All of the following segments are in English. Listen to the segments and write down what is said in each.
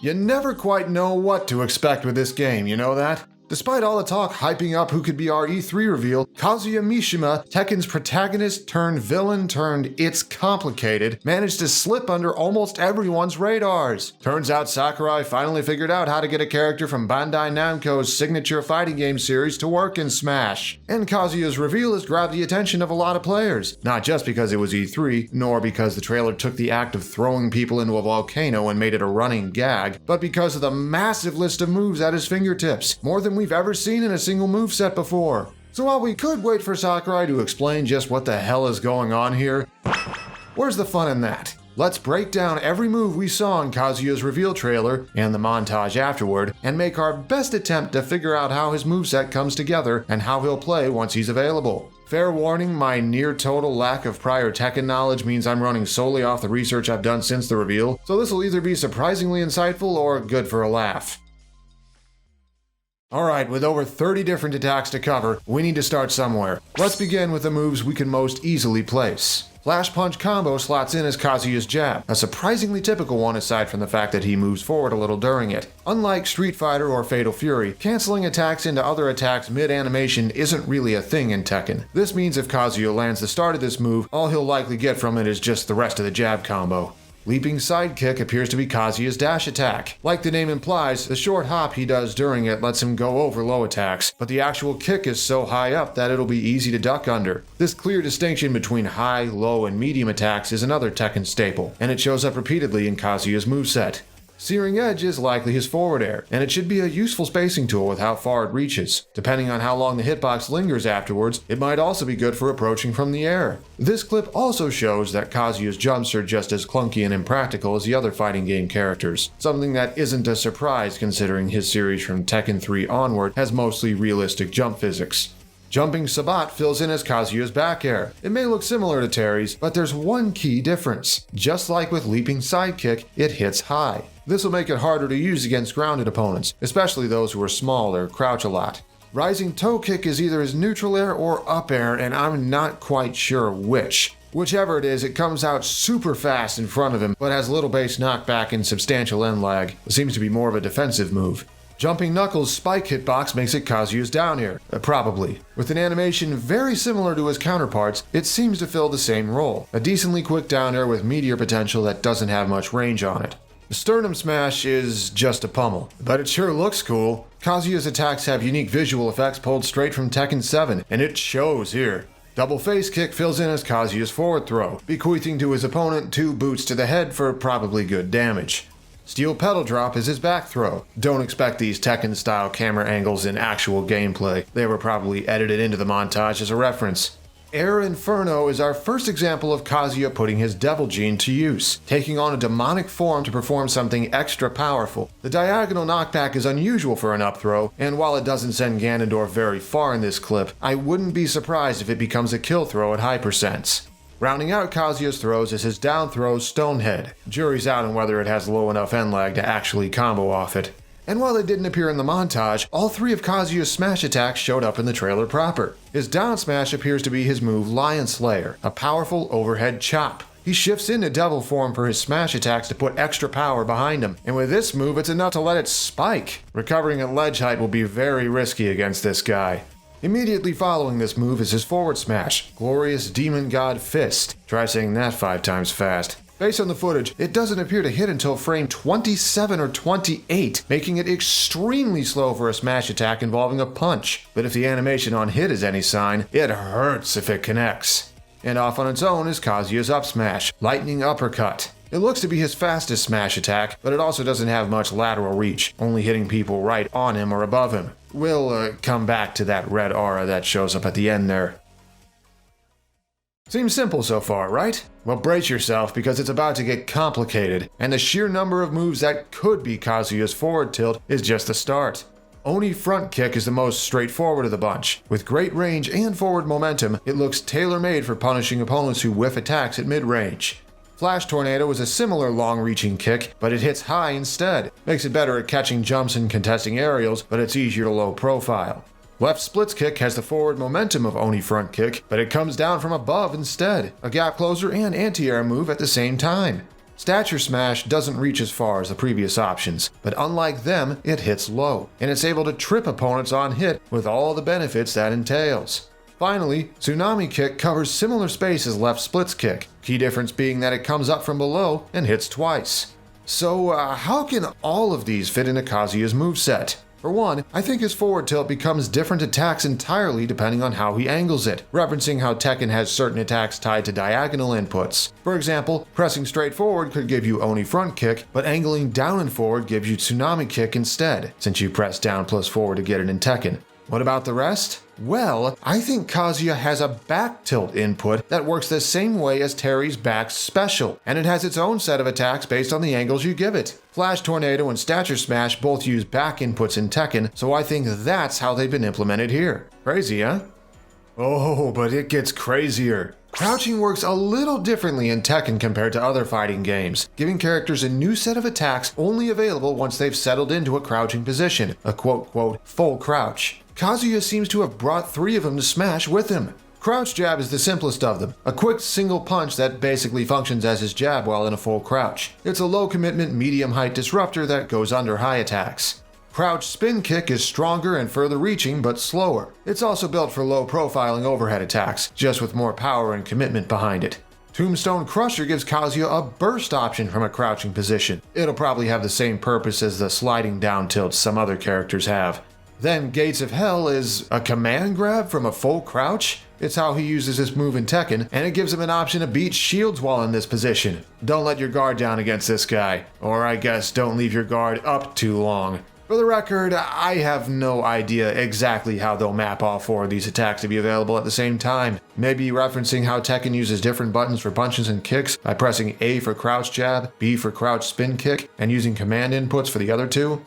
You never quite know what to expect with this game, you know that? Despite all the talk hyping up who could be our E3 reveal, Kazuya Mishima, Tekken's protagonist turned villain turned it's complicated, managed to slip under almost everyone's radars. Turns out Sakurai finally figured out how to get a character from Bandai-Namco's signature fighting game series to work in Smash. And Kazuya's reveal has grabbed the attention of a lot of players, not just because it was E3, nor because the trailer took the act of throwing people into a volcano and made it a running gag, but because of the massive list of moves at his fingertips, more than we've ever seen in a single moveset before. So while we could wait for Sakurai to explain just what the hell is going on here, where's the fun in that? Let's break down every move we saw in Kazuya's reveal trailer and the montage afterward, and make our best attempt to figure out how his moveset comes together and how he'll play once he's available. Fair warning, my near total lack of prior Tekken knowledge means I'm running solely off the research I've done since the reveal, so this will either be surprisingly insightful or good for a laugh. Alright, with over 30 different attacks to cover, we need to start somewhere. Let's begin with the moves we can most easily place. Flash Punch Combo slots in as Kazuya's jab, a surprisingly typical one aside from the fact that he moves forward a little during it. Unlike Street Fighter or Fatal Fury, canceling attacks into other attacks mid-animation isn't really a thing in Tekken. This means if Kazuya lands the start of this move, all he'll likely get from it is just the rest of the jab combo. Leaping Sidekick appears to be Kazuya's dash attack. Like the name implies, the short hop he does during it lets him go over low attacks, but the actual kick is so high up that it'll be easy to duck under. This clear distinction between high, low, and medium attacks is another Tekken staple, and it shows up repeatedly in Kazuya's moveset. Searing Edge is likely his forward air, and it should be a useful spacing tool with how far it reaches. Depending on how long the hitbox lingers afterwards, it might also be good for approaching from the air. This clip also shows that Kazuya's jumps are just as clunky and impractical as the other fighting game characters, something that isn't a surprise considering his series from Tekken 3 onward has mostly realistic jump physics. Jumping Sabat fills in as Kazuya's back air. It may look similar to Terry's, but there's one key difference. Just like with Leaping Sidekick, it hits high. This will make it harder to use against grounded opponents, especially those who are small or crouch a lot. Rising Toe Kick is either his neutral air or up air, and I'm not quite sure which. Whichever it is, it comes out super fast in front of him, but has little base knockback and substantial end lag. It seems to be more of a defensive move. Jumping Knuckles' spike hitbox makes it Kazuya's down air, probably. With an animation very similar to his counterparts, it seems to fill the same role. A decently quick down air with meteor potential that doesn't have much range on it. The Sternum Smash is just a pummel, but it sure looks cool. Kazuya's attacks have unique visual effects pulled straight from Tekken 7, and it shows here. Double Face Kick fills in as Kazuya's forward throw, bequeathing to his opponent 2 boots to the head for probably good damage. Steel Pedal Drop is his back throw. Don't expect these Tekken-style camera angles in actual gameplay. They were probably edited into the montage as a reference. Air Inferno is our first example of Kazuya putting his Devil Gene to use, taking on a demonic form to perform something extra powerful. The diagonal knockback is unusual for an up throw, and while it doesn't send Ganondorf very far in this clip, I wouldn't be surprised if it becomes a kill throw at high percents. Rounding out Kazuya's throws is his down throw Stonehead. Jury's out on whether it has low enough end lag to actually combo off it. And while they didn't appear in the montage, all 3 of Kazuya's smash attacks showed up in the trailer proper. His down smash appears to be his move Lion Slayer, a powerful overhead chop. He shifts into devil form for his smash attacks to put extra power behind him, and with this move it's enough to let it spike. Recovering at ledge height will be very risky against this guy. Immediately following this move is his forward smash, Glorious Demon God Fist. Try saying that 5 times fast. Based on the footage, it doesn't appear to hit until frame 27 or 28, making it extremely slow for a smash attack involving a punch. But if the animation on hit is any sign, it hurts if it connects. And off on its own is Kazuya's up smash, Lightning Uppercut. It looks to be his fastest smash attack, but it also doesn't have much lateral reach, only hitting people right on him or above him. We'll come back to that red aura that shows up at the end there. Seems simple so far, right? Well, brace yourself because it's about to get complicated, and the sheer number of moves that could be Kazuya's forward tilt is just the start. Oni Front Kick is the most straightforward of the bunch. With great range and forward momentum, it looks tailor-made for punishing opponents who whiff attacks at mid-range. Flash Tornado is a similar long-reaching kick, but it hits high instead. Makes it better at catching jumps and contesting aerials, but it's easier to low profile. Left Splits Kick has the forward momentum of Oni Front Kick, but it comes down from above instead. A gap closer and anti-air move at the same time. Stature Smash doesn't reach as far as the previous options, but unlike them, it hits low, and it's able to trip opponents on hit with all the benefits that entails. Finally, Tsunami Kick covers similar space as left splits kick, key difference being that it comes up from below and hits twice. So how can all of these fit into Kazuya's moveset? For one, I think his forward tilt becomes different attacks entirely depending on how he angles it, referencing how Tekken has certain attacks tied to diagonal inputs. For example, pressing straight forward could give you Oni front kick, but angling down and forward gives you Tsunami Kick instead, since you press down plus forward to get it in Tekken. What about the rest? Well, I think Kazuya has a back tilt input that works the same way as Terry's back special, and it has its own set of attacks based on the angles you give it. Flash Tornado and Stature Smash both use back inputs in Tekken, so I think that's how they've been implemented here. Crazy, huh? Oh, but it gets crazier. Crouching works a little differently in Tekken compared to other fighting games, giving characters a new set of attacks only available once they've settled into a crouching position, a quote-quote full crouch. Kazuya seems to have brought 3 of them to smash with him. Crouch jab is the simplest of them, a quick single punch that basically functions as his jab while in a full crouch. It's a low commitment medium height disruptor that goes under high attacks. Crouch spin kick is stronger and further reaching but slower. It's also built for low profiling overhead attacks, just with more power and commitment behind it. Tombstone Crusher gives Kazuya a burst option from a crouching position. It'll probably have the same purpose as the sliding down tilts some other characters have. Then Gates of Hell is a command grab from a full crouch? It's how he uses this move in Tekken, and it gives him an option to beat shields while in this position. Don't let your guard down against this guy. Or I guess don't leave your guard up too long. For the record, I have no idea exactly how they'll map all 4 of these attacks to be available at the same time. Maybe referencing how Tekken uses different buttons for punches and kicks by pressing A for crouch jab, B for crouch spin kick, and using command inputs for the other 2.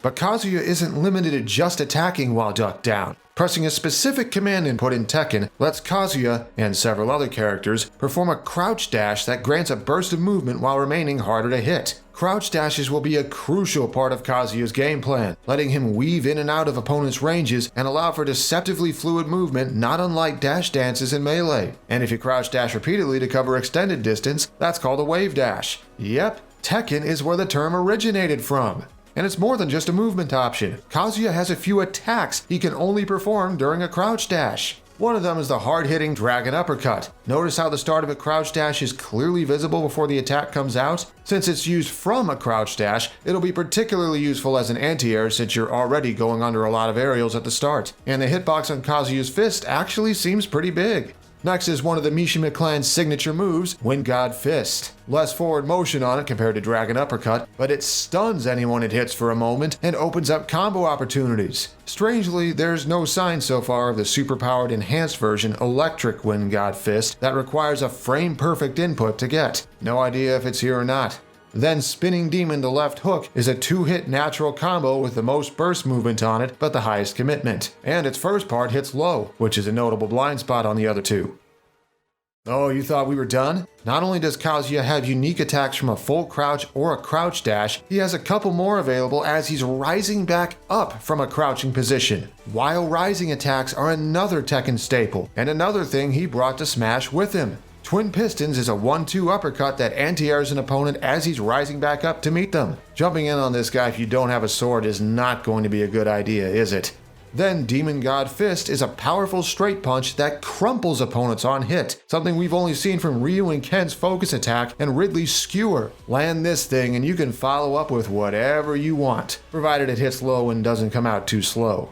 But Kazuya isn't limited to just attacking while ducked down. Pressing a specific command input in Tekken lets Kazuya, and several other characters, perform a crouch dash that grants a burst of movement while remaining harder to hit. Crouch dashes will be a crucial part of Kazuya's game plan, letting him weave in and out of opponents' ranges and allow for deceptively fluid movement not unlike dash dances in Melee. And if you crouch dash repeatedly to cover extended distance, that's called a wave dash. Yep, Tekken is where the term originated from. And it's more than just a movement option. Kazuya has a few attacks he can only perform during a crouch dash. One of them is the hard-hitting Dragon Uppercut. Notice how the start of a crouch dash is clearly visible before the attack comes out? Since it's used from a crouch dash, it'll be particularly useful as an anti-air since you're already going under a lot of aerials at the start. And the hitbox on Kazuya's fist actually seems pretty big. Next is one of the Mishima clan's signature moves, Wind God Fist. Less forward motion on it compared to Dragon Uppercut, but it stuns anyone it hits for a moment and opens up combo opportunities. Strangely, there's no sign so far of the superpowered enhanced version Electric Wind God Fist that requires a frame-perfect input to get. No idea if it's here or not. Then Spinning Demon to left hook is a 2-hit natural combo with the most burst movement on it, but the highest commitment. And its first part hits low, which is a notable blind spot on the other 2. Oh, you thought we were done? Not only does Kazuya have unique attacks from a full crouch or a crouch dash, he has a couple more available as he's rising back up from a crouching position. While rising attacks are another Tekken staple, and another thing he brought to Smash with him. Twin Pistons is a 1-2 uppercut that anti-airs an opponent as he's rising back up to meet them. Jumping in on this guy if you don't have a sword is not going to be a good idea, is it? Then Demon God Fist is a powerful straight punch that crumples opponents on hit, something we've only seen from Ryu and Ken's focus attack and Ridley's skewer. Land this thing and you can follow up with whatever you want, provided it hits low and doesn't come out too slow.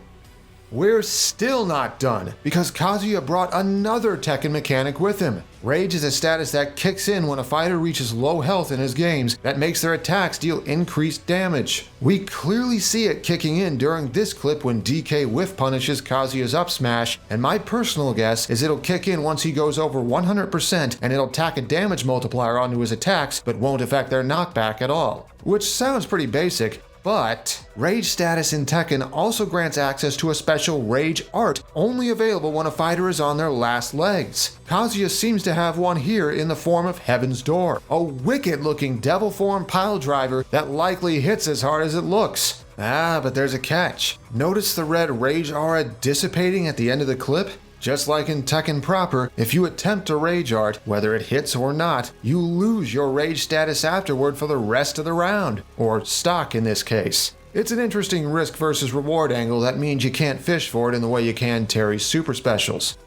We're still not done, because Kazuya brought another Tekken mechanic with him. Rage is a status that kicks in when a fighter reaches low health in his games that makes their attacks deal increased damage. We clearly see it kicking in during this clip when DK whiff punishes Kazuya's up smash, and my personal guess is it'll kick in once he goes over 100% and it'll tack a damage multiplier onto his attacks but won't affect their knockback at all. Which sounds pretty basic, but Rage status in Tekken also grants access to a special Rage art only available when a fighter is on their last legs. Kazuya seems to have one here in the form of Heaven's Door, a wicked looking devil form pile driver that likely hits as hard as it looks. But there's a catch. Notice the red Rage aura dissipating at the end of the clip? Just like in Tekken proper, if you attempt a rage art, whether it hits or not, you lose your rage status afterward for the rest of the round, or stock in this case. It's an interesting risk versus reward angle that means you can't fish for it in the way you can Terry's super specials.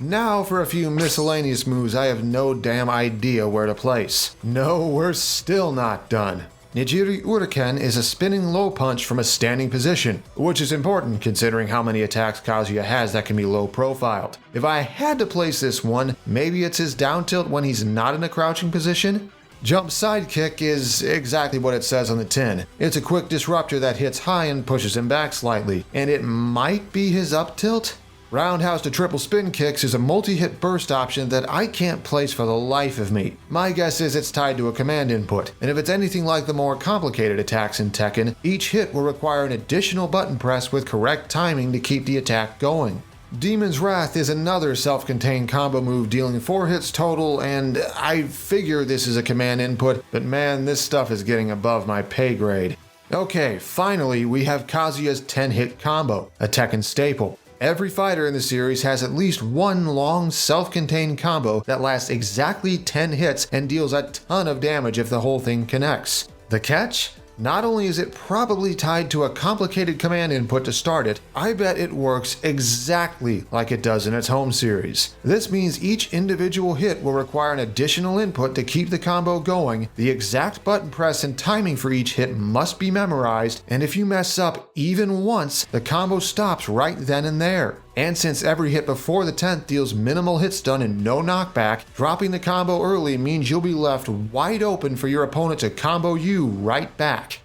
Now for a few miscellaneous moves I have no damn idea where to place. No, we're still not done. Nijiri Uriken is a spinning low punch from a standing position, which is important considering how many attacks Kazuya has that can be low profiled. If I had to place this one, maybe it's his down tilt when he's not in a crouching position? Jump sidekick is exactly what it says on the tin. It's a quick disruptor that hits high and pushes him back slightly, and it might be his up tilt? Roundhouse to triple spin kicks is a multi-hit burst option that I can't place for the life of me. My guess is it's tied to a command input, and if it's anything like the more complicated attacks in Tekken, each hit will require an additional button press with correct timing to keep the attack going. Demon's Wrath is another self-contained combo move dealing 4 hits total, and I figure this is a command input, but man, this stuff is getting above my pay grade. Okay, finally we have Kazuya's 10-hit combo, a Tekken staple. Every fighter in the series has at least one long self-contained combo that lasts exactly 10 hits and deals a ton of damage if the whole thing connects. The catch? Not only is it probably tied to a complicated command input to start it, I bet it works exactly like it does in its home series. This means each individual hit will require an additional input to keep the combo going, the exact button press and timing for each hit must be memorized, and if you mess up even once, the combo stops right then and there. And since every hit before the 10th deals minimal hit stun and no knockback, dropping the combo early means you'll be left wide open for your opponent to combo you right back.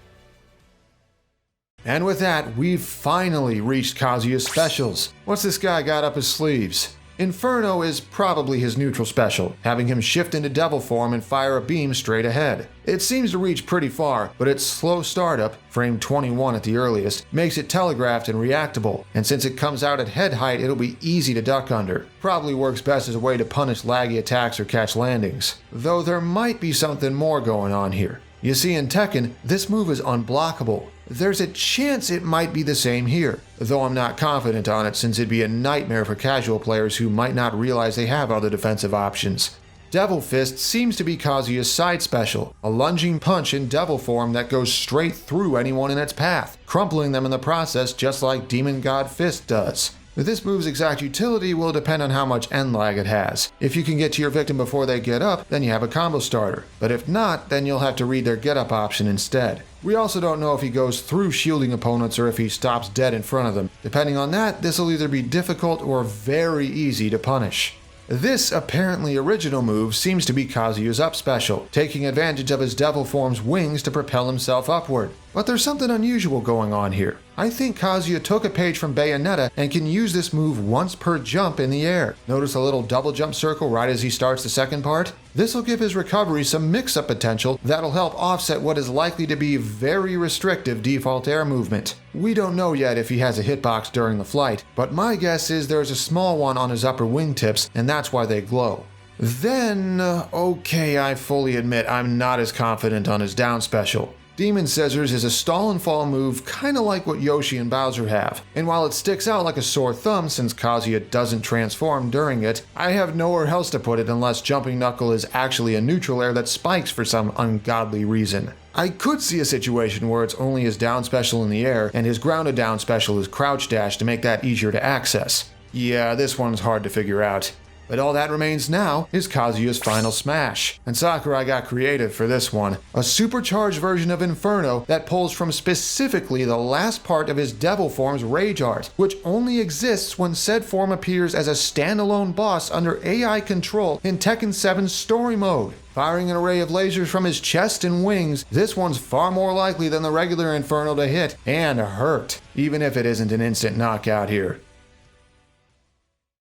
And with that, we've finally reached Kazuya's specials. What's this guy got up his sleeves? Inferno is probably his neutral special, having him shift into devil form and fire a beam straight ahead. It seems to reach pretty far, but its slow startup, frame 21 at the earliest, makes it telegraphed and reactable, and since it comes out at head height it'll be easy to duck under. Probably works best as a way to punish laggy attacks or catch landings. Though there might be something more going on here. You see, in Tekken, this move is unblockable. There's a chance it might be the same here, though I'm not confident on it since it'd be a nightmare for casual players who might not realize they have other defensive options. Devil Fist seems to be Kazuya's side special, a lunging punch in devil form that goes straight through anyone in its path, crumpling them in the process just like Demon God Fist does. This move's exact utility will depend on how much end lag it has. If you can get to your victim before they get up, then you have a combo starter. But if not, then you'll have to read their get up option instead. We also don't know if he goes through shielding opponents or if he stops dead in front of them. Depending on that, this will either be difficult or very easy to punish. This apparently original move seems to be Kazuya's up special, taking advantage of his devil form's wings to propel himself upward. But there's something unusual going on here. I think Kazuya took a page from Bayonetta and can use this move once per jump in the air. Notice a little double jump circle right as he starts the second part? This will give his recovery some mix-up potential that'll help offset what is likely to be very restrictive default air movement. We don't know yet if he has a hitbox during the flight, but my guess is there's a small one on his upper wingtips and that's why they glow. Then, okay, I fully admit I'm not as confident on his down special. Demon Scissors is a stall and fall move kinda like what Yoshi and Bowser have, and while it sticks out like a sore thumb since Kazuya doesn't transform during it, I have nowhere else to put it unless Jumping Knuckle is actually a neutral air that spikes for some ungodly reason. I could see a situation where it's only his down special in the air and his grounded down special is crouch dash to make that easier to access. Yeah, this one's hard to figure out. But all that remains now is Kazuya's final smash. And Sakurai got creative for this one. A supercharged version of Inferno that pulls from specifically the last part of his devil form's rage art, which only exists when said form appears as a standalone boss under AI control in Tekken 7's story mode. Firing an array of lasers from his chest and wings, this one's far more likely than the regular Inferno to hit and hurt, even if it isn't an instant knockout here.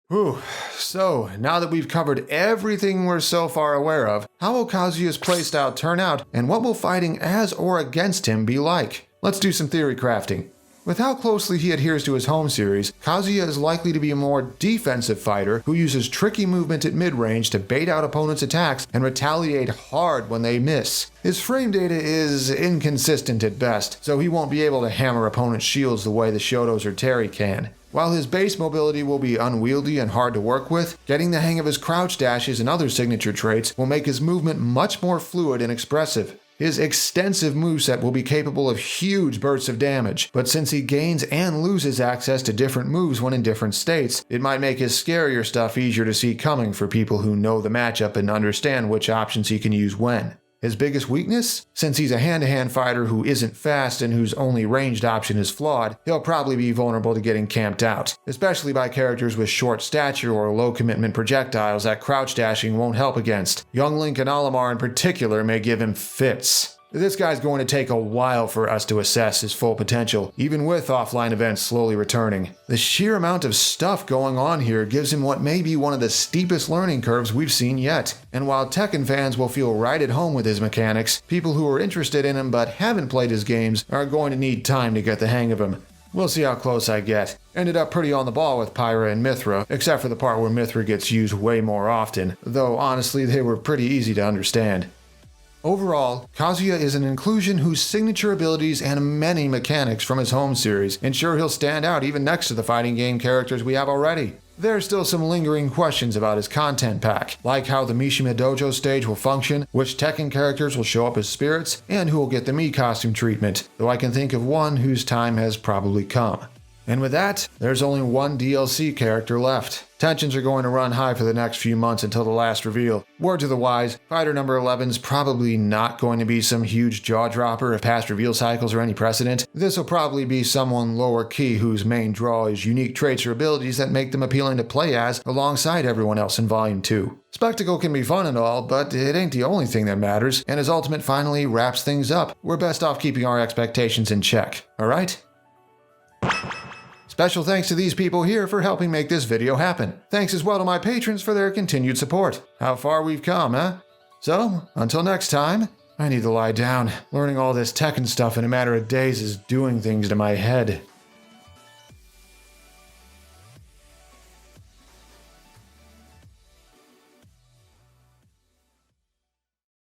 Whew, so now that we've covered everything we're so far aware of, how will Kazuya's playstyle turn out and what will fighting as or against him be like? Let's do some theory crafting. With how closely he adheres to his home series, Kazuya is likely to be a more defensive fighter who uses tricky movement at mid-range to bait out opponents' attacks and retaliate hard when they miss. His frame data is inconsistent at best, so he won't be able to hammer opponents' shields the way the Shotos or Terry can. While his base mobility will be unwieldy and hard to work with, getting the hang of his crouch dashes and other signature traits will make his movement much more fluid and expressive. His extensive moveset will be capable of huge bursts of damage, but since he gains and loses access to different moves when in different states, it might make his scarier stuff easier to see coming for people who know the matchup and understand which options he can use when. His biggest weakness? Since he's a hand-to-hand fighter who isn't fast and whose only ranged option is flawed, he'll probably be vulnerable to getting camped out, especially by characters with short stature or low-commitment projectiles that crouch dashing won't help against. Young Link and Olimar in particular may give him fits. This guy's going to take a while for us to assess his full potential, even with offline events slowly returning. The sheer amount of stuff going on here gives him what may be one of the steepest learning curves we've seen yet. And while Tekken fans will feel right at home with his mechanics, people who are interested in him but haven't played his games are going to need time to get the hang of him. We'll see how close I get. Ended up pretty on the ball with Pyra and Mithra, except for the part where Mithra gets used way more often, though honestly they were pretty easy to understand. Overall, Kazuya is an inclusion whose signature abilities and many mechanics from his home series ensure he'll stand out even next to the fighting game characters we have already. There are still some lingering questions about his content pack, like how the Mishima Dojo stage will function, which Tekken characters will show up as spirits, and who will get the Mii costume treatment, though I can think of one whose time has probably come. And with that, there's only one DLC character left. Tensions are going to run high for the next few months until the last reveal. Word to the wise, fighter number 11's probably not going to be some huge jaw-dropper if past reveal cycles are any precedent. This will probably be someone lower key whose main draw is unique traits or abilities that make them appealing to play as alongside everyone else in Volume 2. Spectacle can be fun and all, but it ain't the only thing that matters, and his ultimate finally wraps things up. We're best off keeping our expectations in check, alright? Special thanks to these people here for helping make this video happen. Thanks as well to my patrons for their continued support. How far we've come, huh? So, until next time, I need to lie down. Learning all this Tekken stuff in a matter of days is doing things to my head.